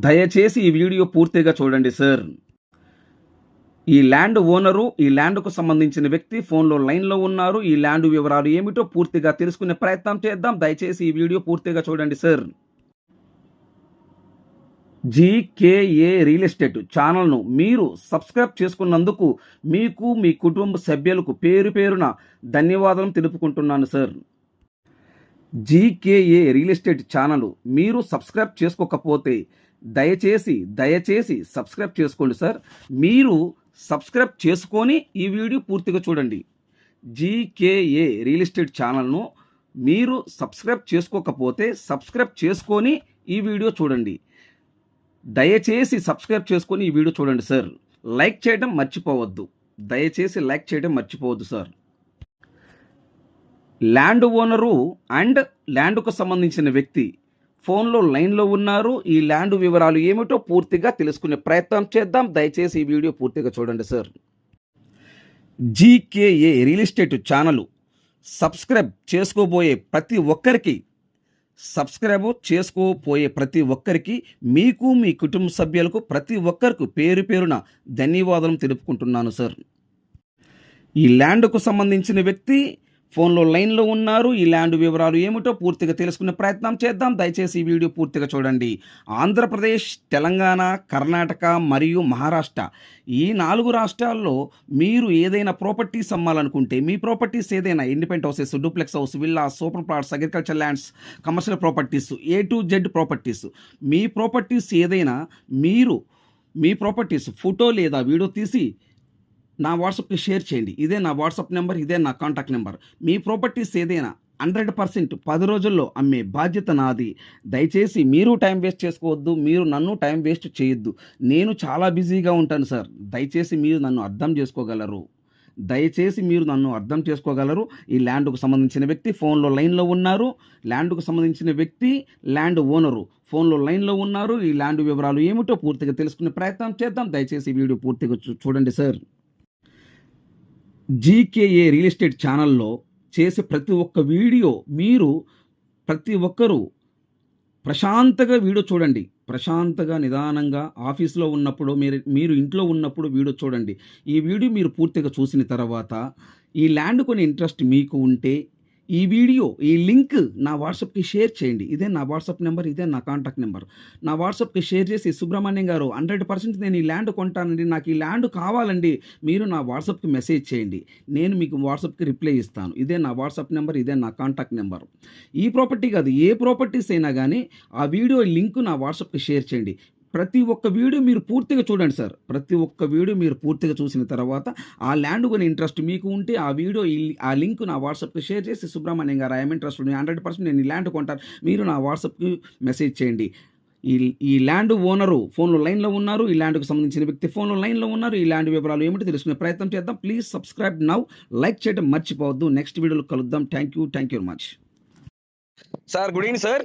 దయచేసి ఈ వీడియో పూర్తిగా చూడండి సార్. ఈ ల్యాండ్ ఓనరు, ఈ ల్యాండ్‌కు సంబంధించిన వ్యక్తి ఫోన్‌లో లైన్‌లో ఉన్నారు. ఈ ల్యాండ్ వివరాలు ఏమిటో పూర్తిగా తెలుసుకునే ప్రయత్నం చేద్దాం. దయచేసి ఈ వీడియో పూర్తిగా చూడండి సార్. జీకేఏ రియల్ ఎస్టేట్ ఛానల్‌ను మీరు సబ్స్క్రైబ్ చేసుకున్నందుకు మీకు, మీ కుటుంబ సభ్యులకు పేరు పేరున ధన్యవాదాలు తెలుపుకుంటున్నాను sir. GKA real estate channel మీరు సబ్స్క్రైబ్ చేసుకోకపోతే దయచేసి సబ్స్క్రైబ్ చేసుకోండి సార్. మీరు సబ్స్క్రైబ్ చేసుకొని ఈ వీడియో పూర్తిగా చూడండి. జీకేఏ రియల్ ఎస్టేట్ ఛానల్ను మీరు సబ్స్క్రైబ్ చేసుకోకపోతే సబ్స్క్రైబ్ చేసుకొని ఈ వీడియో చూడండి. దయచేసి సబ్స్క్రైబ్ చేసుకొని ఈ వీడియో చూడండి సార్. లైక్ చేయడం మర్చిపోవద్దు. దయచేసి లైక్ చేయడం మర్చిపోవద్దు సార్. ల్యాండ్ ఓనరు అండ్ ల్యాండ్కు సంబంధించిన వ్యక్తి ఫోన్లో లైన్లో ఉన్నారు. ఈ ల్యాండ్ వివరాలు ఏమిటో పూర్తిగా తెలుసుకునే ప్రయత్నం చేద్దాం. దయచేసి ఈ వీడియో పూర్తిగా చూడండి sir. GKA real estate channel subscribe చేసుకోబోయే ప్రతి ఒక్కరికి మీకు, మీ కుటుంబ సభ్యులకు ప్రతి ఒక్కరికి పేరు పేరున ధన్యవాదాలు తెలుపుకుంటున్నాను సార్. ఈ ల్యాండ్కు సంబంధించిన వ్యక్తి ఫోన్లో లైన్లో ఉన్నారు. ఈ ల్యాండ్ వివరాలు ఏమిటో పూర్తిగా తెలుసుకునే ప్రయత్నం చేద్దాం. దయచేసి ఈ వీడియో పూర్తిగా చూడండి. ఆంధ్రప్రదేశ్, తెలంగాణ, కర్ణాటక మరియు మహారాష్ట్ర ఈ 4 రాష్ట్రాల్లో మీరు ఏదైనా ప్రాపర్టీస్ అమ్మాలనుకుంటే, మీ ప్రాపర్టీస్ ఏదైనా independent houses, duplex house, villa, super plots, agriculture lands, commercial properties, A to Z properties, me properties ఏదైనా మీరు మీ ప్రాపర్టీస్ ఫోటో లేదా వీడియో తీసి నా వాట్సాప్కి షేర్ చేయండి. ఇదే నా వాట్సాప్ నెంబర్, ఇదే నా కాంటాక్ట్ నెంబర్. మీ ప్రాపర్టీస్ ఏదైనా 100% 10 రోజుల్లో అమ్మే బాధ్యత నాది. దయచేసి మీరు టైం వేస్ట్ చేసుకోవద్దు. మీరు నన్ను టైం వేస్ట్ చేయొద్దు. నేను చాలా బిజీగా ఉంటాను సార్. దయచేసి మీరు నన్ను అర్థం చేసుకోగలరు. ఈ ల్యాండ్కు సంబంధించిన వ్యక్తి ఫోన్లో లైన్లో ఉన్నారు. ల్యాండ్కు సంబంధించిన వ్యక్తి ల్యాండ్ ఓనరు ఫోన్లో లైన్లో ఉన్నారు. ఈ ల్యాండ్ వివరాలు ఏమిటో పూర్తిగా తెలుసుకునే ప్రయత్నం చేద్దాం. దయచేసి ఈ వీడియో పూర్తిగా చూడండి సార్. జీకేఏ రియల్ ఎస్టేట్ ఛానల్లో చేసే ప్రతి ఒక్క వీడియో మీరు ప్రతి ఒక్కరూ ప్రశాంతంగా వీడియో చూడండి. ప్రశాంతంగా, నిదానంగా ఆఫీస్లో ఉన్నప్పుడు మీరు ఇంట్లో ఉన్నప్పుడు వీడియో చూడండి. ఈ వీడియో మీరు పూర్తిగా చూసిన తర్వాత ఈ ల్యాండ్ కొని ఇంట్రెస్ట్ మీకు ఉంటే ఈ లింక్ నా వాట్సాప్కి షేర్ చేయండి. ఇదే నా వాట్సాప్ నెంబర్, ఇదే నా కాంటాక్ట్ నెంబర్. నా వాట్సాప్కి షేర్ చేసి, సుబ్రహ్మణ్యం గారు 100% నేను ఈ ల్యాండ్ కొంటానండి, నాకు ఈ ల్యాండ్ కావాలండి, మీరు నా వాట్సాప్కి మెసేజ్ చేయండి. నేను మీకు వాట్సాప్కి రిప్లై ఇస్తాను. ఇదే నా వాట్సాప్ నెంబర్, ఇదే నా కాంటాక్ట్ నెంబర్. ఈ ప్రాపర్టీ కాదు, ఏ ప్రాపర్టీస్ అయినా కానీ ఆ వీడియో లింక్ నా వాట్సాప్కి షేర్ చేయండి. ప్రతి ఒక్క వీడియో మీరు పూర్తిగా చూడండి సార్. ప్రతి ఒక్క వీడియో మీరు పూర్తిగా చూసిన తర్వాత ఆ ల్యాండ్ కొని ఇంట్రెస్ట్ మీకు ఉంటే ఆ లింక్ నా వాట్సాప్కి షేర్ చేసి, సుబ్రహ్మణ్యం గారు ఐఎమ్ ఇంట్రెస్టెడ్, 100% నేను ఈ ల్యాండ్ కొంటాను, మీరు నా వాట్సాప్కి మెసేజ్ చేయండి. ఈ ల్యాండ్ ఓనరు ఫోన్లో లైన్లో ఉన్నారు. ఈ ల్యాండ్కు సంబంధించిన వ్యక్తి ఫోన్లో లైన్లో ఉన్నారు. ఈ ల్యాండ్ వివరాలు ఏమిటో తెలుసుకునే ప్రయత్నం చేద్దాం. Please subscribe now. లైక్ చేయడం మర్చిపోవద్దు. నెక్స్ట్ వీడియోలో కలుద్దాం. Thank you very much sir. Good evening sir.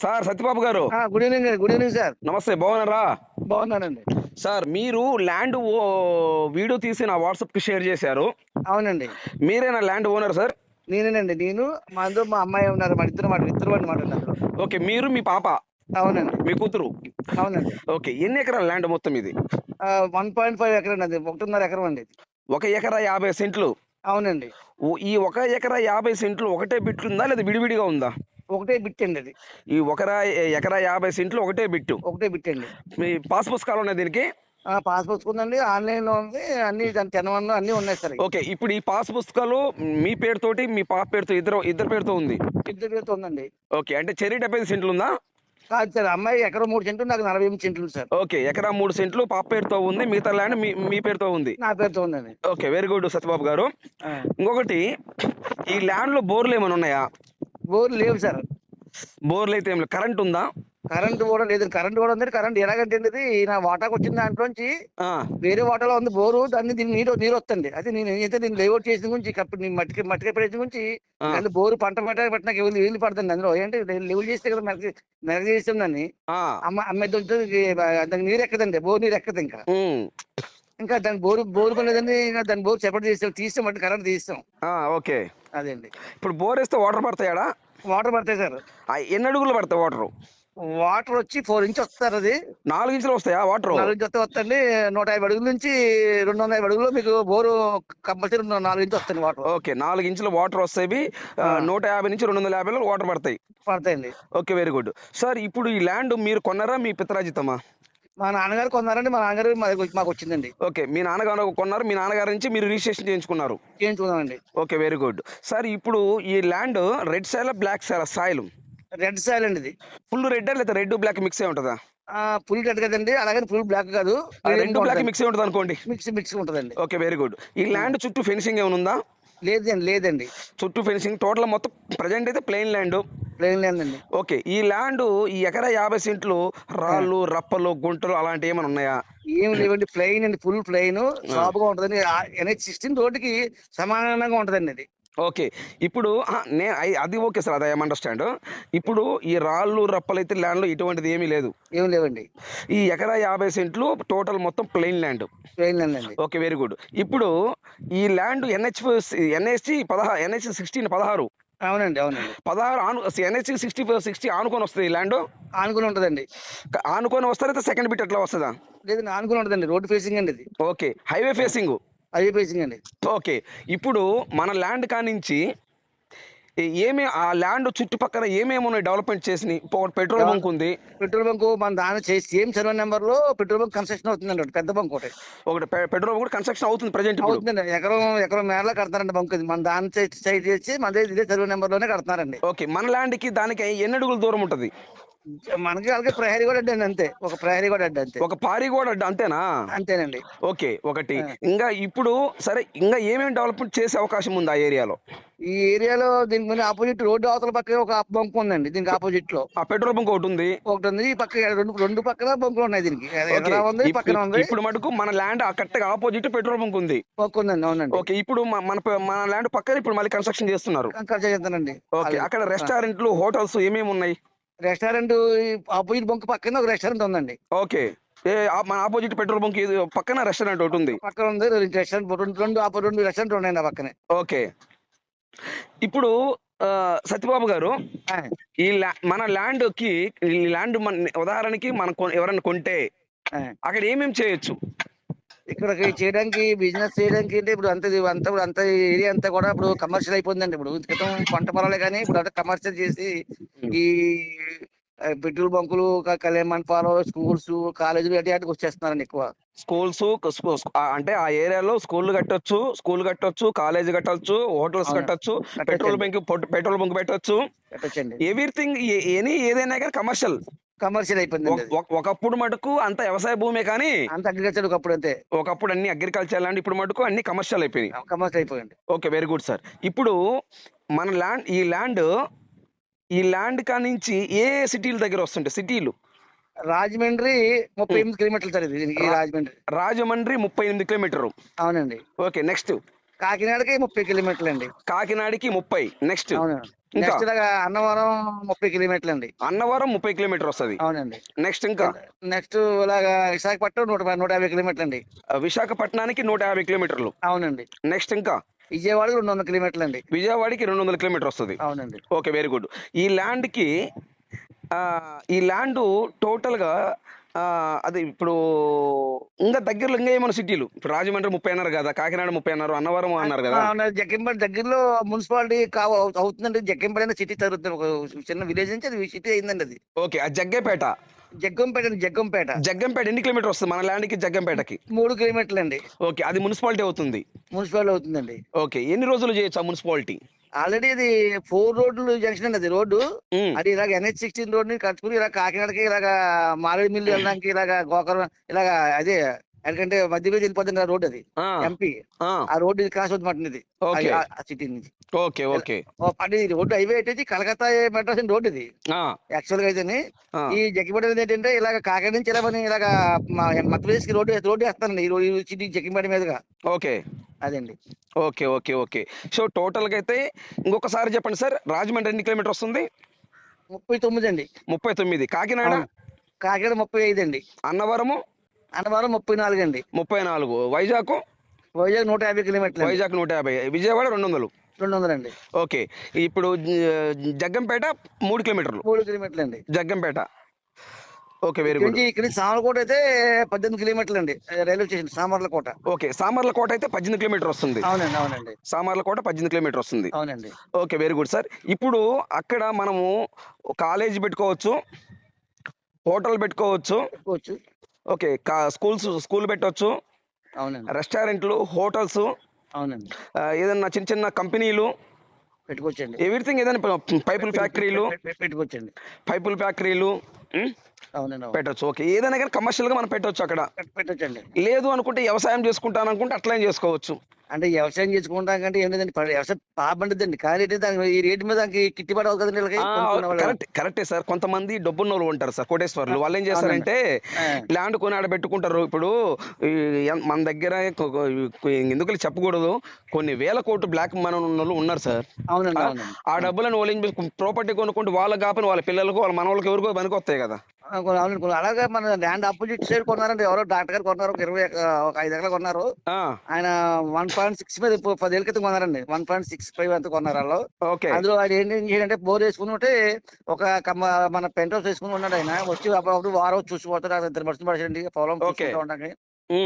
Sir Satyababu గారు. Good evening sir. నమస్తే, బాగున్నారా? బాగున్నానండి సార్. మీరు ల్యాండ్ వీడియో తీసి నా వాట్సాప్ కి షేర్ చేశారు. అవునండి. మీరేనా ల్యాండ్ ఓనర్ సార్? నేనేనండి. మా అమ్మాయి ఉన్నారు, మన ఇద్దరు అన్నమాట. ఓకే. మీరు, మీ పాప? అవునండి. మీ కూతురు? అవునండి. ఓకే. ఎన్ని ఎకరాల ల్యాండ్ మొత్తం ఇది? 1.5 ఎకరం అండి. 1.5 ఎకరం అండి. 1 ఎకరా 50 సెంట్లు? అవునండి. ఈ 1 ఎకరా 50 సెంట్లు ఒకటే బిట్ ఉందా లేదా విడివిడిగా ఉందా? ఒకటే బిట్ అండి అది. ఈ 1 ఎకరా 50 సెంట్లు ఒకటే బిట్ అండి. మీ పాస్ పుస్తకాలు ఉన్నాయి దీనికి? పాస్ పుస్తకం ఆన్లైన్ లో ఉంది, అన్ని తెనవన్లు అన్ని ఉన్నాయి సార్. ఓకే. ఇప్పుడు ఈ పాస్ పుస్తకాలు మీ పేరుతోటి, మీ పాప పేరుతో, ఇద్దరు పేరుతో ఉంది? ఇద్దరు పేరుతో ఉందండి. ఓకే. అంటే చెరి 75 సెంట్లు ఉందా? కాదు సార్, అమ్మాయి ఎకరం 3 సెంట్లు, నాకు 48 సెంట్లు సార్. ఓకే. ఎకరా 3 సెంట్లు పాప పేరుతో ఉంది, మిగతా ల్యాండ్ మీ పేరుతో ఉంది? నా పేరుతో ఉందండి. ఓకే, వెరీ గుడ్ సత్యబాబు గారు. ఇంకొకటి, ఈ ల్యాండ్ లో బోర్లు ఏమైనా ఉన్నాయా? బోర్లు లేవు సార్. బోర్లు అయితే ఏం లేదు. కరెంట్ ఉందా? కరెంట్ కూడా లేదు. కరెంట్ కూడా ఉంది. కరెంట్ ఎలాగంటే నా వాటాకు వచ్చిన దాంట్లోంచి వేరే వాటాలో ఉంది బోరు. దీన్ని నీరు వస్తుంది. అయితే నేను ఏదైతే దీన్ని లేఅవుట్ చేసిన గురించి మట్టిక ప్రదేశం గురించి బోరు పంట పెట్టడానికి వీలు పడుతుంది. అందులో ఏంటంటే లెవెల్ చేస్తే కదా మెరగ చేస్తాం దాన్ని. అమ్మాయి దానికి నీరు ఎక్కదండి, బోరు నీరు ఎక్కదు. ఇంకా దాని బోరు కొనేదండి. దాని బోరు సెపరేట్ తీస్తాం అంటే కరెంట్ తీస్తాం. ఓకే. అదే అండి. ఇప్పుడు బోర్ వేస్తే వాటర్ పడతాయా? వాటర్ పడతాయి సార్. ఎన్ని అడుగులు పడతాయి వాటర్? వాటర్ వచ్చి 4 ఇంచ్ వస్తారు. అది 4 ఇంచులు వస్తాయా వాటర్? 4 ఇంచ్ వస్తే వస్తండి. 150 అడుగుల నుంచి 250 అడుగులు మీకు బోరు కంపల్సరీ 4 ఇంచ్ వస్తాయి వాటర్. ఓకే, 4 ఇంచులు వాటర్ వస్తాయి. 150 నుంచి 250 వాటర్ పడతాయి. పడతాయండి. Okay, very good sir. ఇప్పుడు ఈ ల్యాండ్ మీరు కొన్నారా మీ పిత్రాజితమా? మా నాన్నగారు కొన్నారండి. మా నాన్నగారు మాకు వచ్చిందండి. ఓకే, మీ నాన్నగారు కొన్నారు, మీ నాన్నగారి నుంచి మీరు రిజిస్ట్రేషన్ చేయించుకున్నారు. చేయించుకున్నామండి. Okay, very good sir. ఇప్పుడు ఈ land red soil black soil? Red soil అండి ఇది. ఫుల్ రెడ్ లేదా రెడ్ బ్లాక్ మిక్స్ అయి ఉంటుందా? ఫుల్ రెడ్ కదండి, అలాగే ఫుల్ బ్లాక్ కాదు, రెడ్ బ్లాక్ మిక్స్ అయి ఉంటుంది అనుకోండి. మిక్స్ ఉంటదండి. Okay, very good. ఈ ల్యాండ్ చుట్టూ ఫెన్సింగ్ ఏమైనా ఉందా? లేదండి. చుట్టూ ఫెన్సింగ్ టోటల్ మొత్తం ప్రజెంట్ అయితే ప్లెయిన్ ల్యాండ్. ప్లేన్ లేదండి. ఓకే, ఈ ల్యాండ్ ఈ ఎకరా 50 సెంట్లు రాళ్ళు రప్పలు గుంటలు అలాంటివి ఏమైనా ఉన్నాయా? ఏమి లేవండి, ప్లెయిన్ అండి, ఫుల్ ప్లెయిన్ సాఫ్గా ఉంటదండి. NH-16 రోడ్డుకి సమానంగా ఉంటదండి అది. ఓకే, ఇప్పుడు అది ఓకే సార్, అది ఐ అండర్స్టాండ్. ఇప్పుడు ఈ రాళ్ళు రప్పలు అయితే ల్యాండ్ లో ఇటువంటిది ఏమీ లేదు. ఏమి లేవండి. ఈ ఎకరా 50 సెంట్లు టోటల్ మొత్తం ప్లెయిన్ ల్యాండ్. ప్లెయిన్ అండి. Okay, very good. ఇప్పుడు ఈ ల్యాండ్ NH-16 అవునండి. 16 NH-60 ఆనుకొని వస్తుంది ఈ ల్యాండ్. ఆనుకుని ఉంటదండి. ఆనుకొని వస్తారైతే సెకండ్ బిట్ ఎట్లా వస్తుందా? లేదండి, ఆనుకుని ఉంటదండి. రోడ్ ఫేసింగ్ అండి ఇది. Okay, highway facing. Highway facing అండి. ఓకే, ఇప్పుడు మన ల్యాండ్ కానించి ఏమి ఆ ల్యాండ్ చుట్టుపక్కల ఏమేమి ఉన్నాయి డెవలప్మెంట్ చేసి? పెట్రోల్ బంక్ ఉంది. పెట్రోల్ బంక్ మన దాని సేమ్ సర్వే నెంబర్ లో పెట్రోల్ బంక్ కన్స్ట్రక్షన్ అవుతుందండి. ఒకటి పెద్ద బంక్ ఒకటి పెట్రోల్ బంక్ కన్స్ట్రక్షన్ అవుతుంది ప్రజెంట్. అవుతుందండి. ఎకరం మేరలో కడతారండి బంక్. ఇది మన దాని సైడ్ చేసి మన ఇదే సర్వే నెంబర్ లోనే కడతారండి. ఓకే, మన ల్యాండ్ కి దానికి ఎన్ని అడుగుల దూరం ఉంటది? మనకి అలాగే ప్రహరీ కూడా అడ్డండి అంతే. ఒక ప్రహరీ కూడా అడ్డు అంతే. ఒక పారి కూడా అంతేనా? అంతేనండి. ఓకే, ఒకటి. ఇంకా ఇప్పుడు సరే, ఇంకా ఏమేమి డెవలప్మెంట్ చేసే అవకాశం ఉంది ఆ ఏరియాలో? ఈ ఏరియాలో దీనికి ముందు ఆపోజిట్ రోడ్డు అవతల పక్క ఒక బంక్ ఉందండి. దీనికి ఆపోజిట్ లో ఆ పెట్రోల్ బంక్ ఒకటి ఉంది. ఈ పక్క రెండు పక్కన బంకులు ఉన్నాయి. దీనికి ఎదురా ఉంది, పక్కన ఉంది. ఇప్పుడు మటుకు మన land correct opposite petrol bunk ఉంది. బంక్ ఉందండి. అవునండి. ఓకే, ఇప్పుడు మన ల్యాండ్ పక్కన ఇప్పుడు మళ్ళీ కన్స్ట్రక్షన్ చేస్తున్నారు. చేస్తానండి. ఓకే, అక్కడ రెస్టారెంట్లు హోటల్స్ ఏమేమి ఉన్నాయి? రెస్టారెంట్ ఆపోజిట్ బంక్ పక్కన ఒక రెస్టారెంట్ ఉందండి. ఓకే, మన ఆపోజిట్ పెట్రోల్ బంక్ పక్కన రెస్టారెంట్ ఒకటి ఉంది. పక్కన ఉంది రెస్టారెంట్. రెండు రెస్టారెంట్ ఉన్నాయండి ఆ పక్కనే. ఓకే, ఇప్పుడు సత్యబాబు గారు, మన ల్యాండ్ కి ఉదాహరణకి మనం ఎవరైనా కొంటే అక్కడ ఏమేమి చేయొచ్చు? ఇక్కడ చేయడానికి బిజినెస్ చేయడానికి అంటే ఇప్పుడు అంత ఏరియా అంతా కూడా ఇప్పుడు కమర్షియల్ అయిపోయిందండి. ఇప్పుడు క్రితం పంట పొలాలే కానీ ఇప్పుడు అంతా కమర్షియల్ చేసి ఈ పెట్రోల్ బంకులు, కళ్యాణ మండపాలు, స్కూల్స్, కాలేజీలు వాటికి వచ్చేస్తున్నారండి ఎక్కువ. స్కూల్స్ అంటే ఆ ఏరియాలో స్కూల్ కట్టొచ్చు, కాలేజ్ కట్టొచ్చు, హోటల్స్ కట్టొచ్చు, పెట్రోల్ బంక్ పెట్టొచ్చు. ఎవ్రీథింగ్ ఏదైనా కానీ కమర్షియల్ అయిపోయింది. ఒకప్పుడు మటుకు అంత వ్యవసాయ భూమే కానీ అంత అగ్రికల్చర్ ఒకప్పుడు అన్ని అగ్రికల్చర్ ల్యాండ్, ఇప్పుడు మటుకు అన్ని కమర్షియల్ అయిపోయింది. Okay, very good sir. ఇప్పుడు మన ఈ ల్యాండ్ కానించి ఏ సిటీల దగ్గర వస్తుంటాయి? సిటీలు రాజమండ్రి 38 కిలోమీటర్లు సార్ దీనికి. రాజమండ్రి 38 కిలోమీటర్లు. అవునండి. ఓకే, నెక్స్ట్ కాకినాడకి 30 కిలోమీటర్లు అండి. కాకినాడకి 30. నెక్స్ట్ నెక్స్ట్ అన్నవరం 30 కిలోమీటర్లు అండి. అన్నవరం 30 కిలోమీటర్ వస్తుంది. అవునండి. నెక్స్ట్ నెక్స్ట్ ఇలాగా విశాఖపట్నం 150 కిలోమీటర్లు అండి. విశాఖపట్నానికి 150 కిలోమీటర్లు. అవునండి. నెక్స్ట్ విజయవాడకి 200 కిలోమీటర్లు అండి. విజయవాడకి 200 కిలోమీటర్ వస్తుంది. అవునండి. Okay, very good. ఈ ల్యాండ్ టోటల్ గా అది ఇప్పుడు ఇంకా దగ్గరలో ఇంకా ఏమైనా సిటీలు? ఇప్పుడు రాజమండ్రి 30 అన్నారు కదా, కాకినాడ 30 అన్నారు, అన్నవరం అన్నారు కదా. జగ్గంపేట దగ్గరలో మున్సిపాలిటీ అవుతుందండి. జగ్గంపేట అనే సిటీ తరుగుతుంది. ఒక చిన్న విలేజ్ నుంచి అది సిటీ అయిందండి అది. ఓకే, ఆ జగ్గంపేట ఎన్ని కిలోమీటర్ వస్తుంది మన ల్యాండ్ కి? జగ్గంపేటకి 3 కిలోమీటర్లు అండి. ఓకే, అది మున్సిపాలిటీ అవుతుందండి. ఓకే, ఎన్ని రోజులు చేయొచ్చు ఆ మున్సిపాలిటీ? ఆల్రెడీ అది 4 రోడ్లు జంక్షన్ అండి. అది రోడ్డు అది ఇలాగ NH-16 రోడ్ ని కట్టుకుని ఇలా కాకినాడకి ఇలాగ మారేడు మిల్లు వెళ్ళడానికి ఇలాగ గోకరం ఇలాగ అదే ఎందుకంటే మధ్యప్రదేశ్ వెళ్ళిపోతుంది రోడ్. అది MP ఆ రోడ్డు క్రాస్ అవుతుంది ఇది సిటీ నుంచి. Okay, okay. రోడ్డు హైవే అయితే కలకత్తా మెట్రోస్ రోడ్ ఇది యాక్చువల్ గా అయితే. ఈ జగ్గిపేట ఏంటంటే ఇలాగ కాకినాడ నుంచి ఇలా ఇలాగ మధ్యప్రదేశ్ కి రోడ్డు వేస్తానండి ఈ సిటీ జగ్గిపేట మీదుగా. ఓకే, అదండి. Okay, okay, okay. So total గా అయితే ఇంకొకసారి చెప్పండి సార్, రాజమండ్రి ఎన్ని కిలోమీటర్ వస్తుంది? 39 అండి. 39. కాకినాడ 35 అండి. అన్నవరం 34 అండి. 34. వైజాగ్ 150 కిలోమీటర్లు. వైజాగ్ 150. విజయవాడ 200 అండి. ఓకే, ఇప్పుడు జగ్గంపేట 3 కిలోమీటర్లు. 3 కిలోమీటర్లు అండి. Jaggampeta okay, very good. ఇక్కడ నుంచి సామర్లకోట అయితే 18 కిలోమీటర్లు అండి, railway station Samarlakota. Okay, Samarlakota అయితే 18 కిలోమీటర్ వస్తుంది. అవునండి, అవునండి, సామర్లకోట 18 కిలోమీటర్ వస్తుంది. అవునండి. Okay, very good sir. ఇప్పుడు అక్కడ మనము కాలేజ్ పెట్టుకోవచ్చు, హోటల్ పెట్టుకోవచ్చు, పెట్టుకోవచ్చు. ఓకే, స్కూల్ పెట్టవచ్చు, అవునండి, రెస్టారెంట్లు, హోటల్స్, అవునండి, ఏదన్నా చిన్న చిన్న కంపెనీలు, పెట్టుకోవచ్చండి. ఎవ్రీథింగ్, ఏదైనా పైపుల ఫ్యాక్టరీలు, పెట్టుకోవచ్చండి. పైపుల ఫ్యాక్టరీలు అవునండి, అవును, పెట్టొచ్చు. ఓకే, ఏదైనా కానీ కమర్షియల్గా మనం పెట్టొచ్చు అక్కడ. పెట్టొచ్చండి. లేదు అనుకుంటే వ్యవసాయం చేసుకుంటాను అనుకుంటే అట్లనే చేసుకోవచ్చు. అంటే వ్యవసాయం చేసుకుంటాం కంటే ఏం లేదండి, వ్యవసాయం బాగా పండుద్దండి. కానీ ఏంటంటే దానికి ఈ రేటు మీద దానికి గిట్టుబాటు అవుతుంది కదండి వీళ్ళకి, కొనుక్కునే వాళ్ళు. కరెక్టే సార్. కొంతమంది డబ్బున్న వాళ్ళు ఉంటారు సార్, కోటేశ్వర్లు. వాళ్ళు ఏం అవునండి. చేస్తారంటే ఆ, ల్యాండ్ కొని ఆడ పెట్టుకుంటారు. ఇప్పుడు ఈ మన దగ్గర ఎందుకు చెప్పకూడదు, కొన్ని వేల కోట్లు బ్లాక్ మనీ ఉన్న వాళ్ళు ఉన్నారు సార్. అవునండి, ఆ అవునండి, ఆ డబ్బులను వాళ్ళు ప్రాపర్టీ కొనుక్కుంటే వాళ్ళకి కాకపోయినా వాళ్ళ పిల్లలకు, వాళ్ళ మనవాళ్ళకి ఎవరికో పనికి వస్తాయి కదా. అవునండి. అలాగే మన ల్యాండ్ ఆపోజిట్ సైడ్ కొన్నారండి, ఎవరో డాక్టర్ గారు కొన్నారు, ఒక 5 ఎకరాలు కొన్నారు. ఆ ఆయన 1.6 మీద 10 ఏళ్ళ క్రితం కొన్నారండి, 1.65 అంత కొన్నారు వాళ్ళు. ఓకే, అందులో ఆయన ఏం చేయాలంటే బోర్ వేసుకుని ఉంటే ఒక మన పెంట్ హౌస్ వేసుకుని ఉన్నాడు. ఆయన వచ్చి అప్పుడప్పుడు వారం చూసిపోతాడు, 2 మనుషులు పడేసండి పొలం ఓకే. చూసుకుంటూ ఉంటాయి.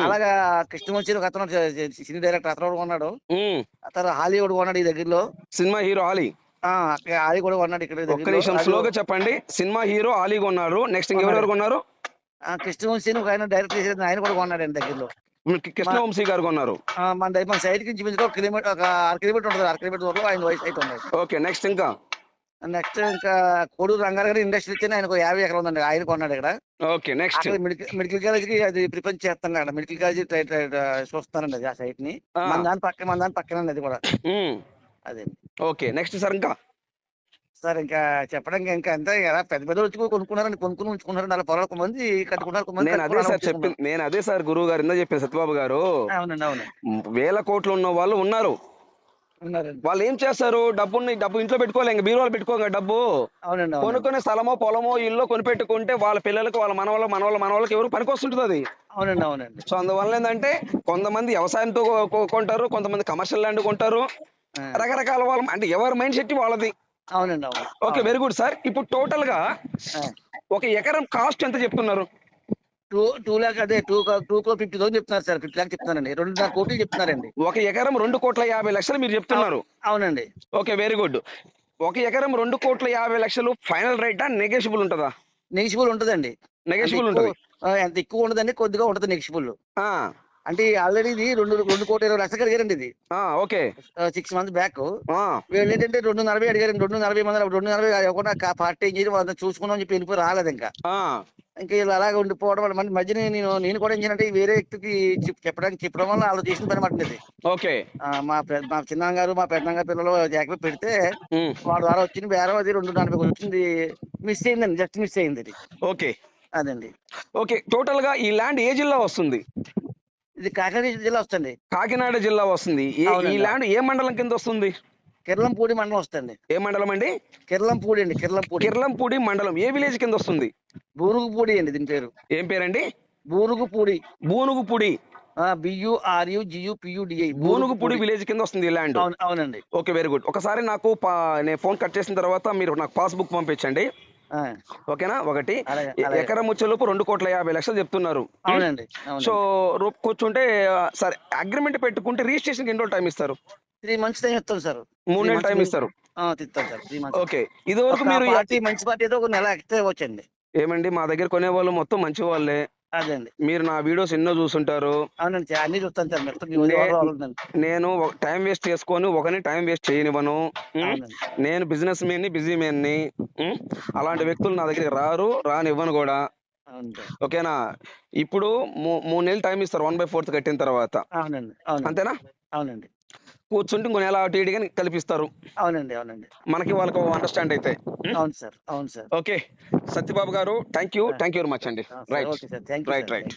అలాగా కృష్ణవంశీ ఒక అతను సినీ డైరెక్టర్, అతను కూడా కొన్నాడు. అతను హాలీవుడ్ కొన్నాడు ఈ దగ్గరలో. Cinema hero Ali. అది కూడా కొన్నాడు ఇక్కడ ఒక్క దగ్గరలో. నిమిషం, స్లోగా చెప్పండి. సినిమా హీరో ఆలీ కొన్నారు, నెక్స్ట్ ఇంకెవరెవరు కొన్నారు? కృష్ణవంశీ ఒక ఆయన డైరెక్టర్ చేసేది, ఆయన కూడా కొన్నాడు దగ్గరలో. కృష్ణవంశీ గారు కొన్నారు. మన సైడ్ నుంచి ఒక 1 కిలోమీటర్, ఒక 6 కిలోమీటర్ ఉంటుంది, 6 కిలోమీటర్ దూరంలో ఆయన వయసు అయితే ఉన్నాడు. ఓకే, నెక్స్ట్ ఇంకా నెక్స్ట్ ఇంకా కోడూరు రంగారావు ఇండస్ట్రీ ఇచ్చి ఆయన 50 ఎకరాలు ఉందండి, ఆయన కొన్నాడు ఇక్కడ. Okay, next. అక్కడ మెడికల్ కాలేజ్ కి అది ప్రిపేర్ చేస్తాను అక్కడ, మెడికల్ కాలేజ్ చూస్తానండి అది, ఆ సైట్ ని. మన దాని పక్కన అది కూడా. అదే. Okay, next sir. ఇంకా సార్ ఇంకా చెప్పడానికి ఇంకా అంతే కదా, పెద్ద పెద్ద వచ్చి కొనుక్కుని ఉంచుకున్నారండి, అలా పొలాలు కొంతమంది కట్టుకున్నారు, కొంతమంది నేను అదే సార్ గురువు గారు ఇందా చెప్పాను, సత్యబాబు గారు. అవునండి, అవును, వేల కోట్లు ఉన్న వాళ్ళు ఉన్నారు. ఉన్నారండి. వాళ్ళు ఏం చేస్తారు, డబ్బు ఇంట్లో పెట్టుకోలే, ఇంకా బీరువాలు పెట్టుకోగా డబ్బు. అవునండి, కొనుక్కునే స్థలమో పొలమో ఇల్లు కొనిపెట్టుకుంటే వాళ్ళ పిల్లలకు, వాళ్ళ మనవాళ్ళకి ఎవరు పనికి వస్తుంటుంది అది. అవునండి, అవునండి. సో అందువల్ల ఏంటంటే కొంతమంది వ్యవసాయంతో కొంటారు, కొంతమంది కమర్షియల్ ల్యాండ్ కొంటారు, రకరకాల వాళ్ళు, అంటే ఎవరి మైండ్ సెట్ వాళ్ళది. అవునండి, అవును. Okay, very good sir. ఇప్పుడు టోటల్ గా ఒక ఎకరం కాస్ట్ ఎంత చెప్తున్నారు? 2 లాక్, అదే 2,50,000 చెప్తున్నారు సార్, 50 లాక్ చెప్తున్నారండి, 2.5 కోట్లు చెప్తున్నారండి. ఒక ఎకరం 2,50,00,000 మీరు చెప్తున్నారు. అవునండి. Okay, very good. ఒక ఎకరం 2,50,00,000 ఫైనల్ రేటా, నెగోషియబుల్ ఉంటుందా? నెగిషిబుల్ ఉంటదండి. నెగోషియబుల్ ఉంటుంది. ఎంత ఎక్కువ ఉండదండి, కొద్దిగా ఉంటది నెగిషిబుల్. అంటే ఆల్రెడీ ఇది 2,20,00,000 అడిగారండి ఇది. ఓకే, 6 మంత్స్ బ్యాక్ వీళ్ళు ఏంటంటే 240 అడిగారండి, 240 మంది, 240 ఇవ్వకుండా పార్టీ ఏం చేయడం చూసుకుందాం అని చెప్పి వెళ్ళిపోయి రాలేదు. ఇంకా వీళ్ళు అలాగే ఉండిపోవడం వల్ల మధ్య నేను కూడా ఏం చేయాలంటే వేరే వ్యక్తికి చెప్పడం వల్ల వాళ్ళు చేసిన పని మాట ఇది. ఓకే, మా చిన్న గారు, మా పెద్దనాన్న గారు పిల్లలు జాగ్రత్త పెడితే వాళ్ళ ద్వారా వచ్చింది బేరం, అది 240 వచ్చింది. మిస్ అయిందండి, జస్ట్ మిస్ అయింది అది. ఓకే, అదండి. ఓకే. టోటల్ గా ఈ ల్యాండ్ ఏ జిల్లా వస్తుంది? ఇది కాకినాడ జిల్లా వస్తుంది. కాకినాడ జిల్లా వస్తుంది. ఈ ల్యాండ్ ఏ మండలం కింద వస్తుంది? కిర్లంపూడి మండలం వస్తుంది. ఏ మండలం అండి? కిర్లంపూడి అండి, కిర్లంపూడి మండలం. ఏ విలేజ్ కింద వస్తుంది? బూరుగుపూడి అండి దీని పేరు. ఏం పేరండి? బూరుగుపూడి. బూనుగుపూడి. BURUGUPUDI. బూనుగుపూడి విలేజ్ కింద వస్తుంది ఈ ల్యాండ్. అవునండి. Okay, very good. ఒకసారి నాకు నేను ఫోన్ కట్ చేసిన తర్వాత మీరు నాకు పాస్బుక్ పంపించండి, ఓకేనా? ఒకటి ఎకరం వచ్చేలోపు 2,50,00,000 చెప్తున్నారు. అవునండి. సో కూర్చుంటే సరే, అగ్రిమెంట్ పెట్టుకుంటే రిజిస్ట్రేషన్ ఎన్ని రోజులు టైం ఇస్తారు? 3 మంత్స్ టైం ఇస్తాం సార్. 3 నెలలు టైం ఇస్తారు. ఇస్తాం సార్, 3 మంత్స్. ఓకే, ఇది వరకు మీరు మంచి పార్టీ అయితే 1 నెల ఎక్స్ట్రా ఇవ్వచ్చండి. ఏమండి, మా దగ్గర కొనే వాళ్ళు మొత్తం మంచి వాళ్ళే. అదండి. మీరు నా వీడియోస్ ఎన్నో చూసుంటారు. అవునండి, అన్ని చూస్తాను సార్. నేను టైం వేస్ట్ చేసుకొని ఒకరిని టైం వేస్ట్ చేయనివ్వను. నేను బిజినెస్ మ్యాన్ని, బిజీ మ్యాన్ని. అలాంటి వ్యక్తులు నా దగ్గరికి రానివ్వను కూడా. ఓకేనా? ఇప్పుడు 3 నెలలు టైం ఇస్తారు 1/4 కట్టిన తర్వాత. అంతేనా? అవునండి. కూర్చుంటే ఇంకో నెల అటు ఇటుగా కల్పిస్తారు. అవునండి. మనకి వాళ్ళకి అండర్స్టాండ్ అయితే. అవును సార్. ఓకే, సత్యబాబు గారు, థ్యాంక్ యూ వెరీ మచ్ అండి. రైట్.